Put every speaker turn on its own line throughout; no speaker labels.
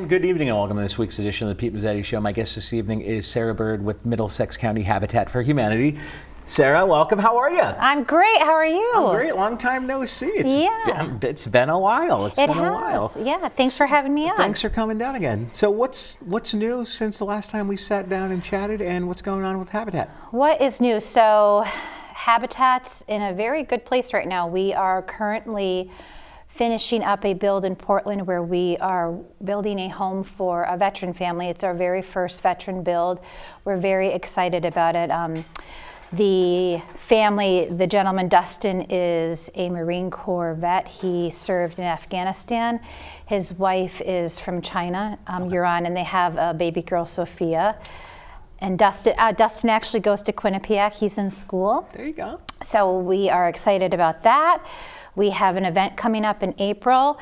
And good evening and welcome to this week's edition of the Pete Mezzetti Show. My guest this evening is Sarah Bird with Middlesex County Habitat for Humanity. Sarah, welcome. How are you?
I'm great. How are you?
I'm great. Long time no see. It's been a while. It's been a while.
Yeah. Thanks for having me on.
Thanks for coming down again. So what's new since the last time we sat down and chatted, and what's going on with Habitat?
What is new? So Habitat's in a very good place right now. We are currently finishing up a build in Portland where we are building a home for a veteran family. It's our very first veteran build. We're very excited about it. The family, the gentleman Dustin, is a Marine Corps vet. He served in Afghanistan. His wife is from China, Iran, and they have a baby girl, Sophia. And Dustin actually goes to Quinnipiac. He's in school.
There you go.
So we are excited about that. We have an event coming up in April.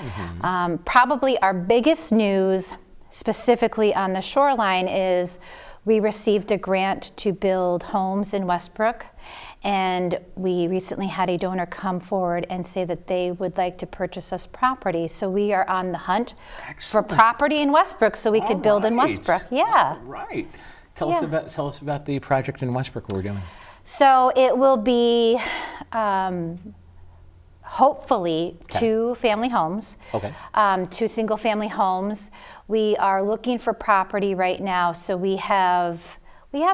Probably our biggest news, specifically on the shoreline, is we received a grant to build homes in Westbrook, and we recently had a donor come forward and say that they would like to purchase us property. So we are on the hunt for property in Westbrook so we could build in Westbrook. Yeah.
All right. Tell us about the project in Westbrook we're doing.
So it will be hopefully two family homes, two single family homes. We are looking for property right now, so we have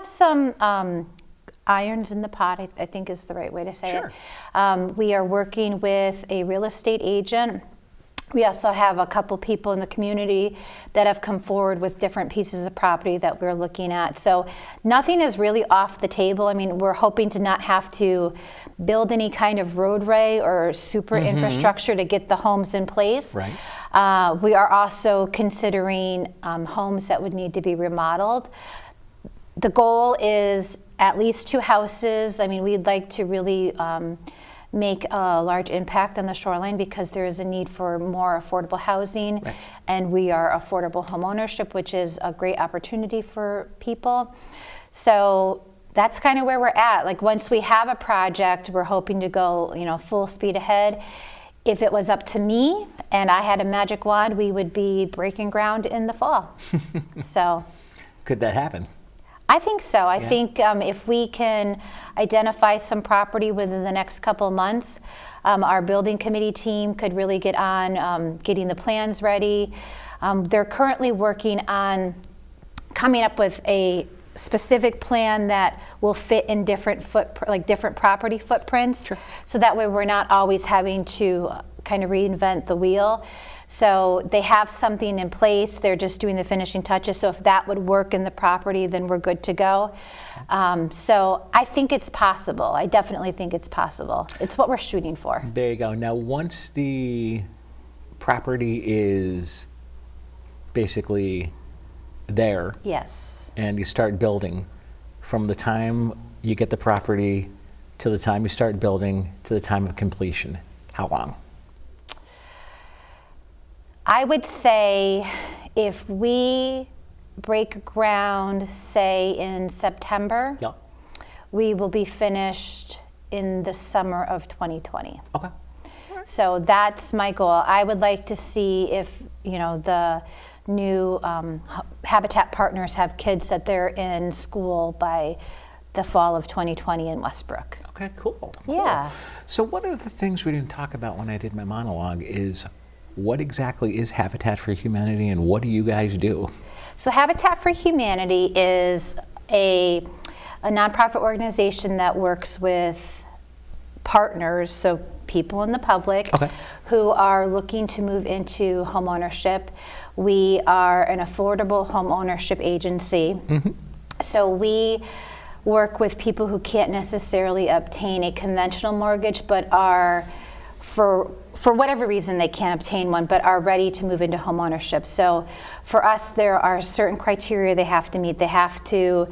some irons in the pot, I think is the right way to say it. We are working with a real estate agent. We also have a couple people in the community that have come forward with different pieces of property that we're looking at. So nothing is really off the table. I mean, we're hoping to not have to build any kind of roadway or super infrastructure to get the homes in place.
Right.
We are also considering homes that would need to be remodeled. The goal is at least 2 houses. I mean, we'd like to really make a large impact on the shoreline because there is a need for more affordable housing, and we are affordable home ownership, which is a great opportunity for people. So that's kind of where we're at. Like, once we have a project, we're hoping to go, full speed ahead. If it was up to me and I had a magic wand, we would be breaking ground in the fall. So
could that happen?
I think so. I think if we can identify some property within the next couple of months, our building committee team could really get on getting the plans ready. They're currently working on coming up with a specific plan that will fit in different different property footprints. Sure. So that way we're not always having to kind of reinvent the wheel. So they have something in place. They're just doing the finishing touches. So if that would work in the property, then we're good to go. So I think it's possible. I definitely think it's possible. It's what we're shooting for.
There you go. Now, once the property is basically there,
yes,
and you start building, from the time you get the property to the time you start building to the time of completion, how long?
I would say if we break ground, say in September, we will be finished in the summer of 2020.
Okay.
So that's my goal. I would like to see if, the new Habitat partners have kids that they're in school by the fall of 2020 in Westbrook.
Okay, cool.
Yeah.
So one of the things we didn't talk about when I did my monologue is what exactly is Habitat for Humanity and what do you guys do?
So Habitat for Humanity is a nonprofit organization that works with partners, so people in the public who are looking to move into home ownership. We are an affordable home ownership agency. So we work with people who can't necessarily obtain a conventional mortgage, but are, for whatever reason they can't obtain one, but are ready to move into home ownership. So for us, there are certain criteria they have to meet. They have to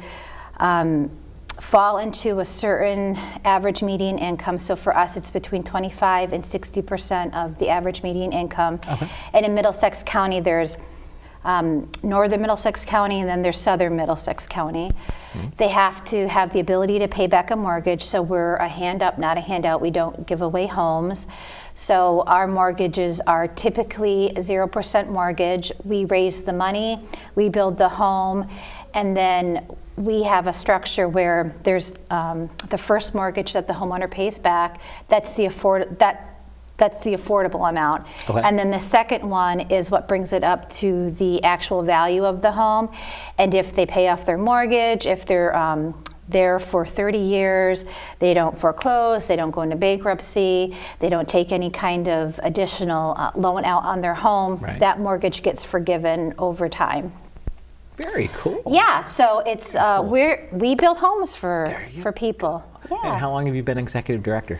fall into a certain average median income. So for us, it's between 25 and 60% of the average median income. And in Middlesex County, there's northern Middlesex County, and then there's southern Middlesex County. They have to have the ability to pay back a mortgage, so we're a hand up, not a handout. We don't give away homes. So our mortgages are typically 0% mortgage. We raise the money, we build the home, and then we have a structure where there's the first mortgage that the homeowner pays back. That's the affordable amount.
Okay.
And then the second one is what brings it up to the actual value of the home. And if they pay off their mortgage, if they're there for 30 years, they don't foreclose, they don't go into bankruptcy, they don't take any kind of additional loan out on their home,
Right.
that mortgage gets forgiven over time.
Very cool.
Yeah, so it's we build homes for people.
And
Yeah.
how long have you been executive director?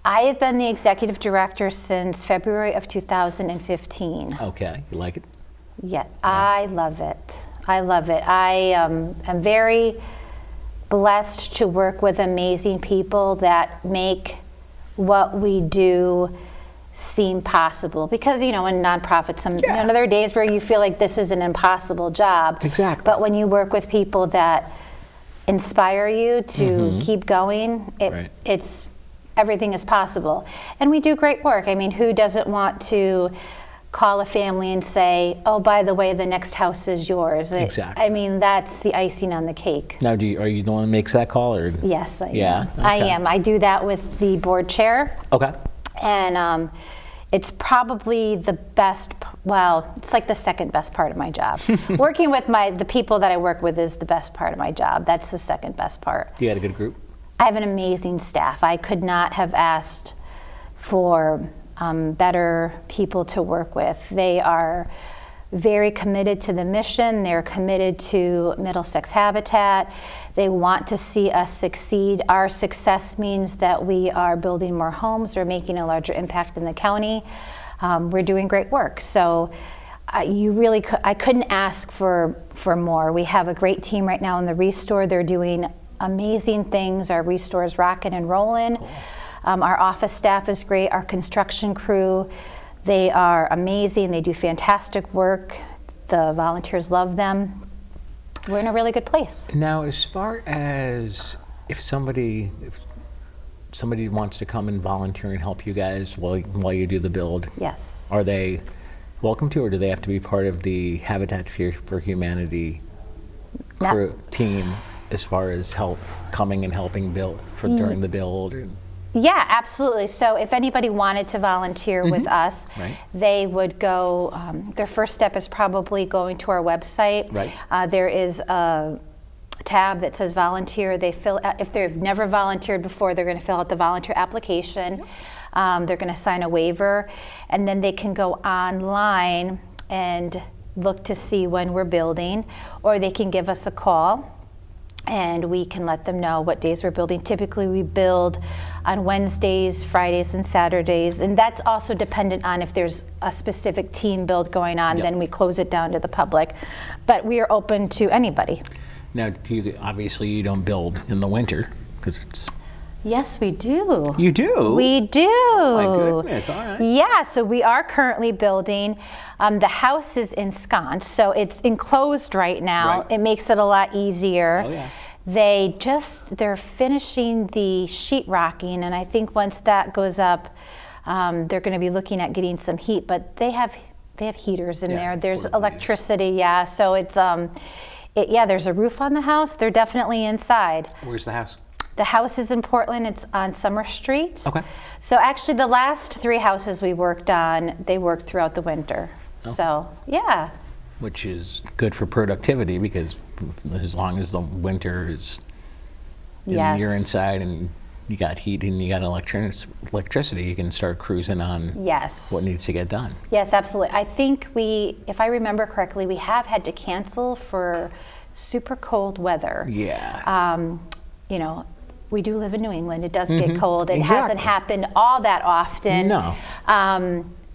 I have been the executive director since February of 2015.
Okay, you like it?
Yeah, I love it. I love it. I am very blessed to work with amazing people that make what we do seem possible. Because, in nonprofits, there are days where you feel like this is an impossible job.
Exactly.
But when you work with people that inspire you to keep going,
Right.
it's everything is possible. And we do great work. I mean, who doesn't want to call a family and say, oh, by the way, the next house is yours?
Exactly.
I mean, that's the icing on the cake.
Now, are you the one that makes that call, or?
Yes, I
Yeah,
am. I
okay.
am. I do that with the board chair.
Okay.
And it's probably the best, it's like the second best part of my job. Working with the people that I work with is the best part of my job. That's the second best part.
You had a good group?
I have an amazing staff. I could not have asked for better people to work with. They are very committed to the mission. They're committed to Middlesex Habitat. They want to see us succeed. Our success means that we are building more homes. We're making a larger impact in the county. We're doing great work. So I couldn't ask for more. We have a great team right now in the Restore. They're doing amazing things. Our Restore is rocking and rolling. Cool. Our office staff is great. Our construction crew, they are amazing. They do fantastic work. The volunteers love them. We're in a really good place.
Now, as far as if somebody wants to come and volunteer and help you guys while you do the build,
Yes.
are they welcome to, or do they have to be part of the Habitat for Humanity team as far as coming and helping build during the build?
Yeah, absolutely. So if anybody wanted to volunteer with us,
Right.
they would go, their first step is probably going to our website.
Right.
There is a tab that says volunteer. They fill out, if they've never volunteered before, they're going to fill out the volunteer application. They're going to sign a waiver, and then they can go online and look to see when we're building, or they can give us a call and we can let them know what days we're building. Typically we build on Wednesdays, Fridays, and Saturdays, and that's also dependent on if there's a specific team build going on, then we close it down to the public. But we are open to anybody.
Now, obviously you don't build in the winter because it's...
Yes, we do.
You do?
We do.
Oh, my goodness, all right.
Yeah, so we are currently building. The house is ensconced, so it's enclosed right now.
Right.
It makes it a lot easier.
Oh, yeah.
They're finishing the sheetrocking, and I think once that goes up, they're going to be looking at getting some heat. But they have heaters in there. There's electricity. Yeah, so it's there's a roof on the house. They're definitely inside.
Where's the house?
The house is in Portland. It's on Summer Street.
Okay.
So actually, the last 3 houses we worked on, they worked throughout the winter.
Okay.
So yeah.
Which is good for productivity because as long as the winter is,
Yes.
you're inside and you got heat and you got electricity, you can start cruising on
Yes.
what needs to get done.
Yes, absolutely. I think if I remember correctly, we have had to cancel for super cold weather.
Yeah.
We do live in New England. It does get cold. It
Exactly.
hasn't happened all that often.
No.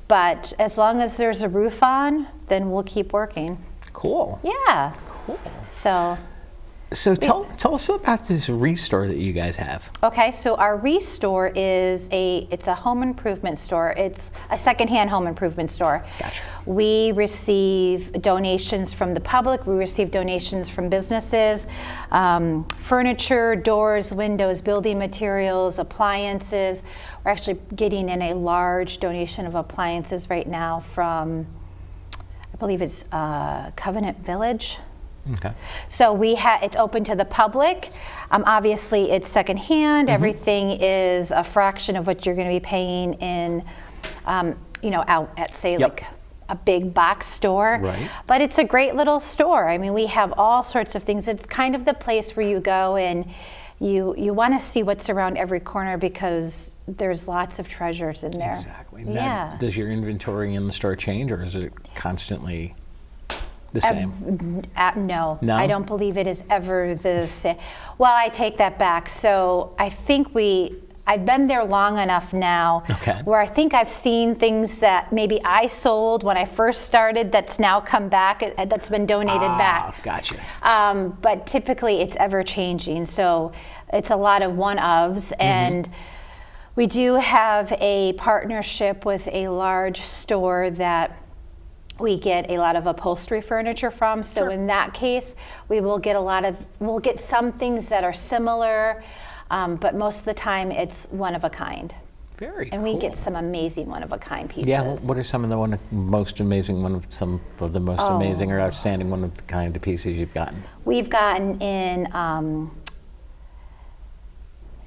But as long as there's a roof on, then we'll keep working.
Cool.
Yeah.
Cool.
So
So tell us about this restore that you guys have.
Okay, so our Restore is it's a home improvement store. It's a secondhand home improvement store.
Gotcha.
We receive donations from the public. We receive donations from businesses, furniture, doors, windows, building materials, appliances. We're actually getting in a large donation of appliances right now from, I believe it's Covenant Village.
Okay.
So it's open to the public. Obviously, it's secondhand. Everything is a fraction of what you're going to be paying in, out at say like a big box store.
Right.
But it's a great little store. I mean, we have all sorts of things. It's kind of the place where you go and you want to see what's around every corner because there's lots of treasures in there.
Exactly.
Yeah.
Now, does your inventory in the store change, or is it constantly the same?
No,
No?
I don't believe it is ever the same. Well, I take that back. So I think I've been there long enough now where I think I've seen things that maybe I sold when I first started that's now come back, that's been donated back.
Gotcha.
But typically it's ever changing. So it's a lot of one-ofs. And we do have a partnership with a large store that we get a lot of upholstery furniture from. So in that case, we'll get some things that are similar, but most of the time it's one of a kind.
Very
And
cool.
we get some amazing one of a kind pieces.
Yeah, what are some of the most amazing or outstanding one of the kind of pieces you've gotten?
We've gotten in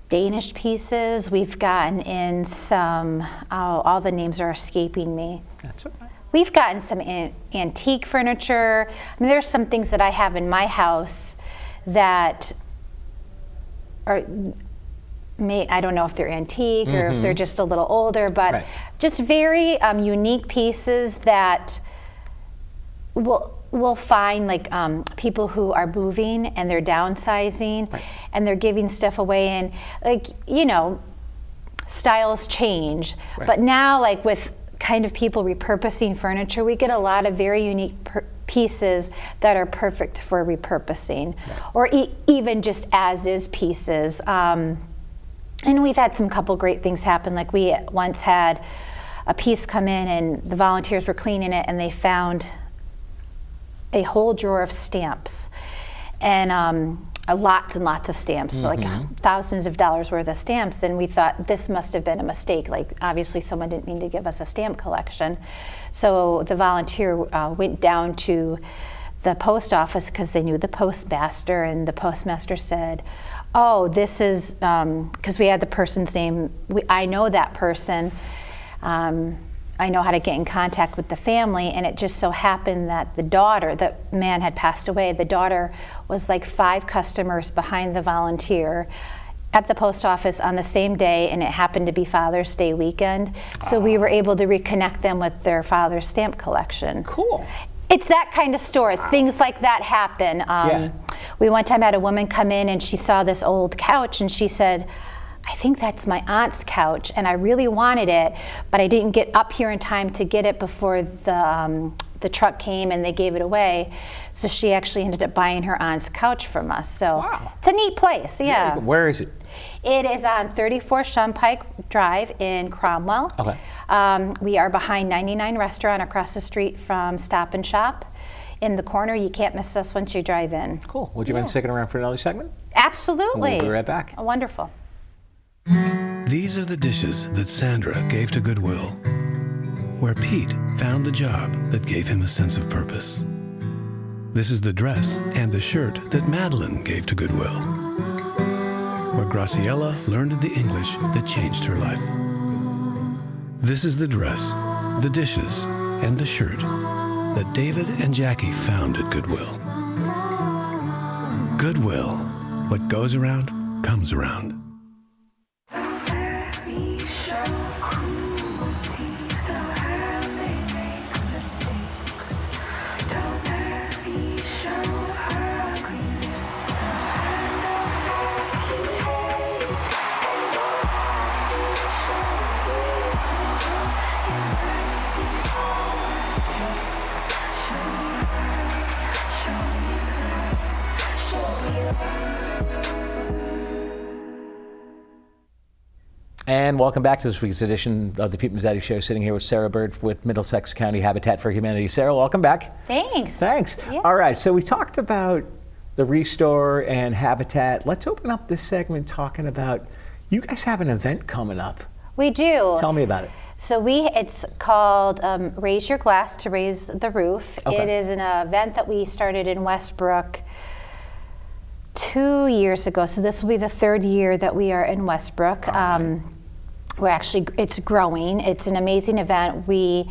Danish pieces. We've gotten in some, all the names are escaping me.
That's all right.
We've gotten some antique furniture. I mean, there's some things that I have in my house that are, I don't know if they're antique or if they're just a little older, but just very unique pieces that we'll find, like people who are moving and they're downsizing and they're giving stuff away, and styles change. But now, like with kind of people repurposing furniture, we get a lot of very unique pieces that are perfect for repurposing, or even just as-is pieces. And we've had some couple great things happen. Like we once had a piece come in and the volunteers were cleaning it and they found a whole drawer of stamps. And lots and lots of stamps, like thousands of dollars worth of stamps, and we thought this must have been a mistake. Like obviously someone didn't mean to give us a stamp collection. So the volunteer went down to the post office because they knew the postmaster, and the postmaster said, oh, this is, because we had the person's name, I know that person, I know how to get in contact with the family, and it just so happened that the man had passed away. The daughter was like 5 customers behind the volunteer at the post office on the same day, and it happened to be Father's Day weekend. So we were able to reconnect them with their father's stamp collection.
Cool.
It's that kind of store. Things like that happen. We one time had a woman come in and she saw this old couch and she said, I think that's my aunt's couch, and I really wanted it, but I didn't get up here in time to get it before the truck came and they gave it away. So she actually ended up buying her aunt's couch from us. So it's a neat place, yeah.
Where is it?
It is on 34 Shunpike Drive in Cromwell.
Okay.
We are behind 99 Restaurant across the street from Stop and Shop. In the corner, you can't miss us once you drive in.
Cool. Would you mind sticking around for another segment?
Absolutely.
We'll be right back.
Wonderful.
These are the dishes that Sandra gave to Goodwill, where Pete found the job that gave him a sense of purpose. This is the dress and the shirt that Madeline gave to Goodwill, where Graciela learned the English that changed her life. This is the dress, the dishes, and the shirt that David and Jackie found at Goodwill. Goodwill, what goes around comes around.
And welcome back to this week's edition of the Pete Mezzetti Show. Sitting here with Sarah Bird with Middlesex County Habitat for Humanity. Sarah, welcome back.
Thanks.
Thanks.
Yeah.
All right, so we talked about the Restore and Habitat. Let's open up this segment talking about, you guys have an event coming up.
We do.
Tell me about it.
So it's called Raise Your Glass to Raise the Roof.
Okay.
It is an event that we started in Westbrook 2 years ago. So this will be the third year that we are in Westbrook. It's growing. It's an amazing event. We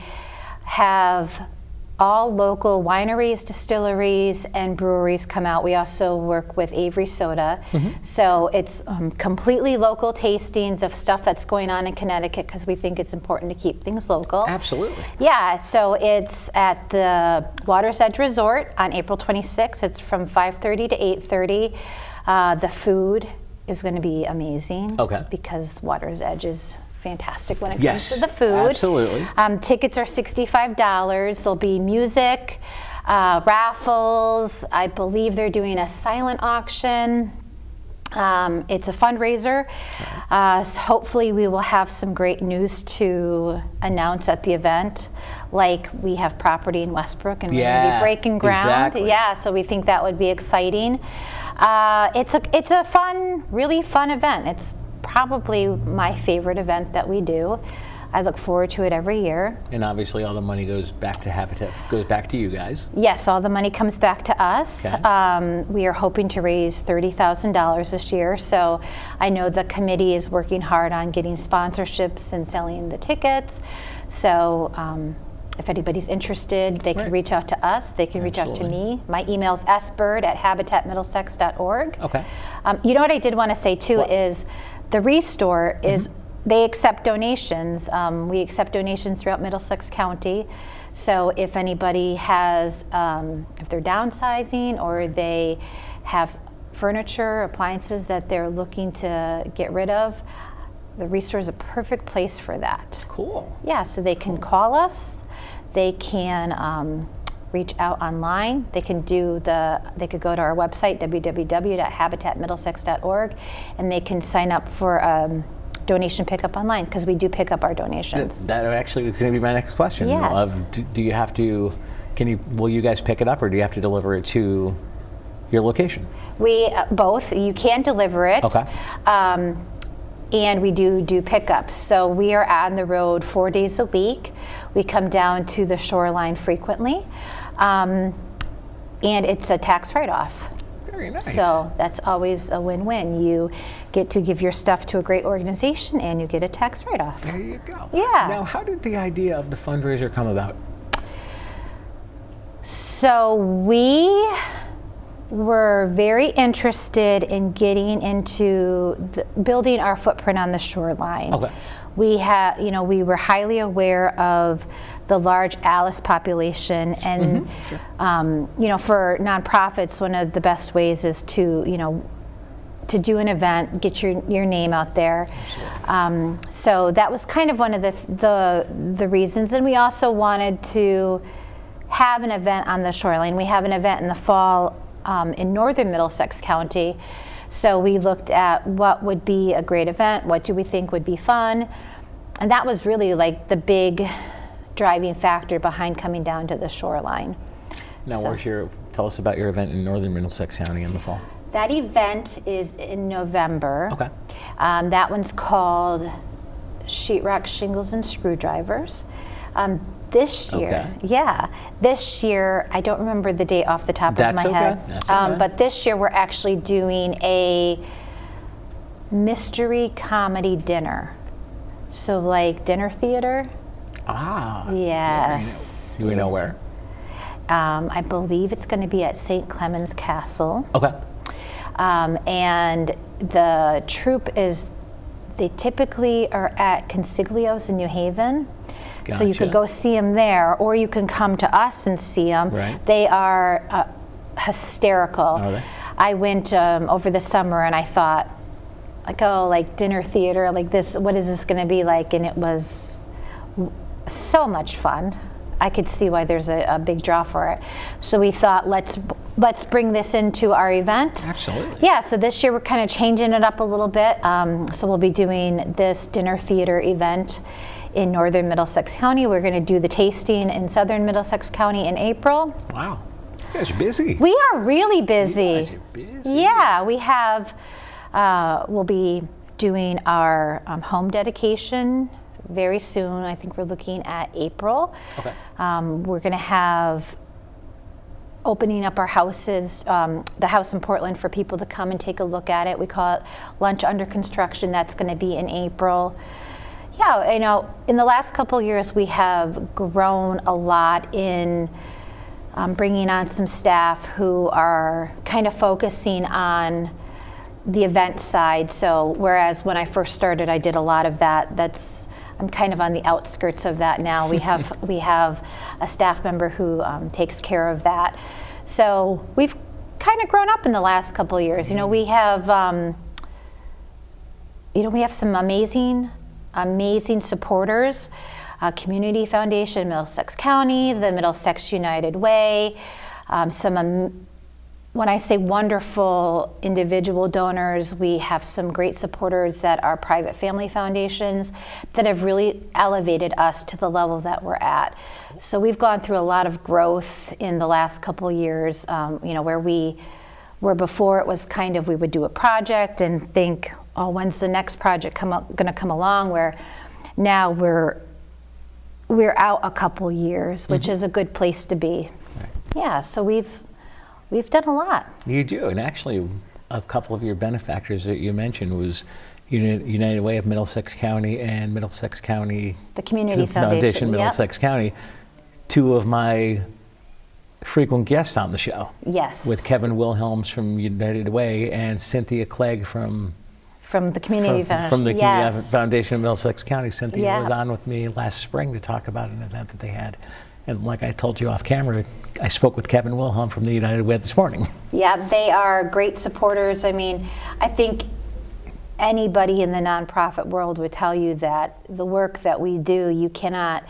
have all local wineries, distilleries, and breweries come out. We also work with Avery Soda. So it's completely local tastings of stuff that's going on in Connecticut, because we think it's important to keep things local.
Absolutely.
Yeah, so it's at the Water's Edge Resort on April 26th. It's from 5:30 to 8:30. The food is going to be amazing.
Okay.
Because Water's Edge is fantastic when it comes to the food.
Absolutely.
Tickets are $65. There'll be music, raffles. I believe they're doing a silent auction. It's a fundraiser. So hopefully we will have some great news to announce at the event. Like, we have property in Westbrook and we're going to be breaking ground.
Exactly.
Yeah, so we think that would be exciting. It's a fun, really fun event. It's probably my favorite event that we do. I look forward to it every year.
And obviously all the money goes back to Habitat, goes back to you guys.
Yes, all the money comes back to us.
Okay.
We are hoping to raise $30,000 this year. So I know the committee is working hard on getting sponsorships and selling the tickets. So if anybody's interested, they can reach out to us. They can reach out to me. My email is sbird@habitatmiddlesex.org.
Okay.
You know what I did want to say too is the Restore is, they accept donations. We accept donations throughout Middlesex County. So if anybody has, if they're downsizing or they have furniture, appliances that they're looking to get rid of, the Restore is a perfect place for that.
Cool.
Yeah, so they can call us. They can reach out online. They could go to our website, www.habitatmiddlesex.org, and they can sign up for donation pickup online, because we do pick up our donations.
That actually was going to be my next question.
Yes.
Do you have to, will you guys pick it up, or do you have to deliver it to your location?
We, both. You can deliver it.
Okay.
And we do pickups. So we are on the road 4 days a week. We come down to the shoreline frequently. And it's a tax write-off.
Very nice.
So that's always a win-win. You get to give your stuff to a great organization and you get a tax write-off.
There you go.
Yeah.
Now, how did the idea of the fundraiser come about?
So we were very interested in getting into building our footprint on the shoreline.
Okay.
We were highly aware of the large Alice population, and for nonprofits, one of the best ways is to do an event, get your name out there. So that was kind of one of the reasons, and we also wanted to have an event on the shoreline. We have an event in the fall in northern Middlesex County. So we looked at what would be a great event, what do we think would be fun, and that was really like the big driving factor behind coming down to the shoreline.
Now, tell us about your event in northern Middlesex County in the fall.
That event is in November.
Okay.
That one's called Sheetrock, Shingles, and Screwdrivers. This year, this year, I don't remember the date off the top of my head.
That's okay.
But this year we're actually doing a mystery comedy dinner. So like dinner theater.
Ah.
Yes.
Do we know where?
I believe it's going to be at St. Clemens Castle.
Okay.
And the troupe they typically are at Consiglio's in New Haven.
Gotcha.
So you could go see them there, or you can come to us and see them.
Right.
They are hysterical.
Are they?
I went over the summer and I thought, like dinner theater, like this, what is this going to be like? And it was so much fun. I could see why there's a big draw for it. So we thought, let's bring this into our event.
Absolutely.
Yeah, so this year we're kind of changing it up a little bit. So we'll be doing this dinner theater event in northern Middlesex County. We're going to do the tasting in southern Middlesex County in April.
Wow. You guys are busy.
We are really busy.
You guys are busy.
Yeah, we have, we'll be doing our home dedication very soon. I think we're looking at April.
Okay.
We're going to have opening up our houses, the house in Portland, for people to come and take a look at it. We call it Lunch Under Construction. That's going to be in April. Yeah, you know, in the last couple of years, we have grown a lot in bringing on some staff who are kind of focusing on the event side. So whereas when I first started, I did a lot of that. I'm kind of on the outskirts of that now. We have a staff member who takes care of that. So we've kind of grown up in the last couple of years. You know, we have some amazing supporters. Community Foundation, Middlesex County, the Middlesex United Way, when I say wonderful individual donors, we have some great supporters that are private family foundations that have really elevated us to the level that we're at. So we've gone through a lot of growth in the last couple of years, where before it was kind of we would do a project and think, oh, when's the next project going to come along? Where now we're out a couple years, which is a good place to be.
Right.
Yeah, so we've done a lot.
You do, and actually a couple of your benefactors that you mentioned was United Way of Middlesex County and Middlesex County
The Community Foundation,
Middlesex County, two of my frequent guests on the show.
Yes.
With Kevin Wilhelms from United Way and Cynthia Clegg from
the Community Foundation.
From the
yes.
Community Foundation of Middlesex County. Cynthia
Yeah.
was on with me last spring to talk about an event that they had. And like I told you off camera, I spoke with Kevin Wilhelm from the United Way this morning.
Yeah, they are great supporters. I mean, I think anybody in the nonprofit world would tell you that the work that we do, you cannot,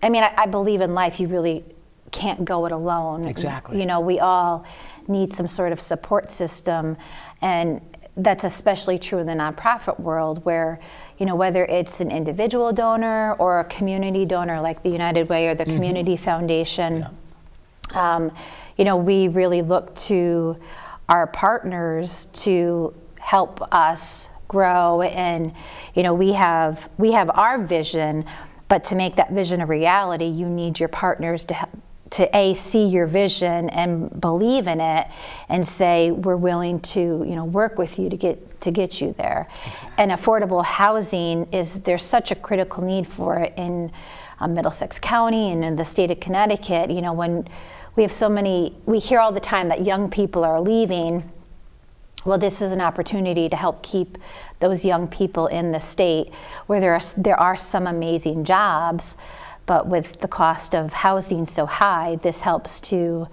I believe in life, you really can't go it alone.
Exactly.
You know, we all need some sort of support system, and that's especially true in the nonprofit world where, you know, whether it's an individual donor or a community donor like the United Way or the Community Foundation, you know, we really look to our partners to help us grow. And, you know, we have our vision, but to make that vision a reality, you need your partners to see your vision and believe in it and say, we're willing to, you know, work with you to get you there. Exactly. And affordable housing there's such a critical need for it in Middlesex County and in the state of Connecticut. You know, when we have we hear all the time that young people are leaving. Well, this is an opportunity to help keep those young people in the state where there are some amazing jobs. But with the cost of housing so high, this helps to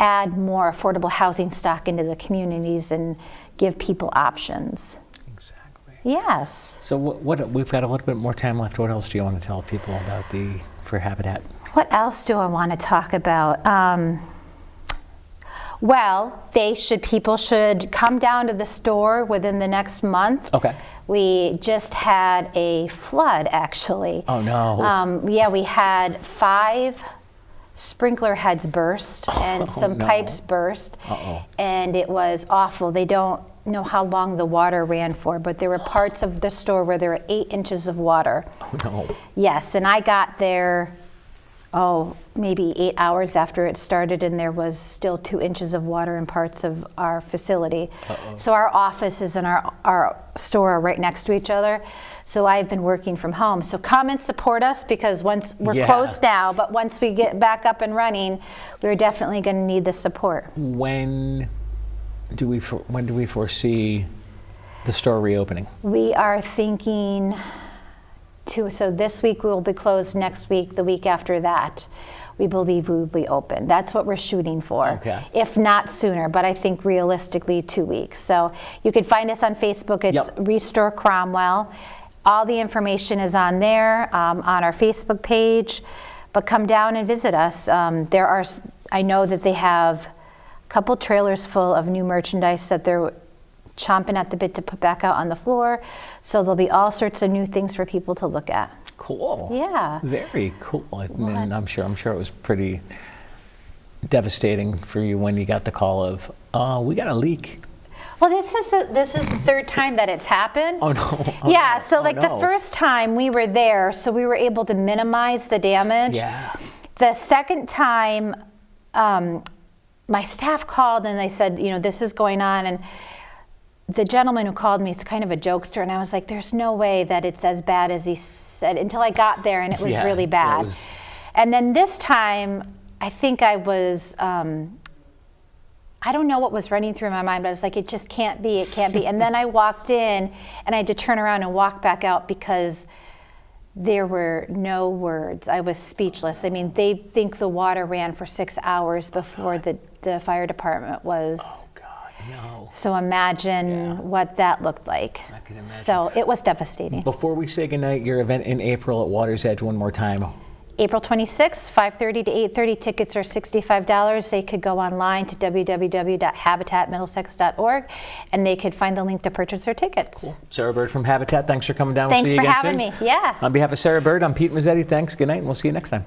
add more affordable housing stock into the communities and give people options.
Exactly.
Yes.
So we've got a little bit more time left. What else do you want to tell people about for Habitat?
What else do I want to talk about? Well, people should come down to the store within the next month.
Okay.
We just had a flood, actually.
Oh, no.
Yeah, we had 5 sprinkler heads burst and some pipes burst.
Uh-oh.
And it was awful. They don't know how long the water ran for, but there were parts of the store where there were 8 inches of water.
Oh, no.
Yes, and I got there, maybe 8 hours after it started, and there was still 2 inches of water in parts of our facility.
Uh-oh.
So our offices and our store are right next to each other. So I've been working from home. So come and support us, because once we're closed now, but once we get back up and running, we're definitely going to need the support.
When do we foresee the store reopening?
We are thinking so this week we will be closed, next week, the week after that, we believe we will be open. That's what we're shooting for,
okay.
If not sooner, but I think realistically 2 weeks. So you can find us on Facebook, it's Restore Cromwell. All the information is on there, on our Facebook page. but come down and visit us. I know that they have a couple trailers full of new merchandise that they're chomping at the bit to put back out on the floor. So there'll be all sorts of new things for people to look at.
Cool.
Yeah.
Very cool. And I'm sure it was pretty devastating for you when you got the call of, we got a leak.
Well, this is the third time that it's happened.
Oh no. Oh,
yeah.
no.
So the first time we were there, so we were able to minimize the damage.
Yeah.
The second time, my staff called and they said, this is going on, and the gentleman who called me is kind of a jokester, and I was like, there's no way that it's as bad as he said, until I got there, and it was really bad. And then this time, I think I was, I don't know what was running through my mind, but I was like, it just can't be, it can't be. And then I walked in, and I had to turn around and walk back out because there were no words. I was speechless. I mean, they think the water ran for 6 hours before the fire department was.
Oh God, no.
So imagine what that looked like.
I can imagine.
So it was devastating.
Before we say goodnight, your event in April at Water's Edge one more time.
April 26th, 5:30 to 8:30. Tickets are $65. They could go online to www.habitatmiddlesex.org, and they could find the link to purchase their tickets. Cool.
Sarah Bird from Habitat, thanks for coming down.
Thanks
we'll see you
for
again
having
soon.
me. Yeah.
On behalf of Sarah Bird, I'm Pete Mezzetti. Thanks. Good night, and we'll see you next time.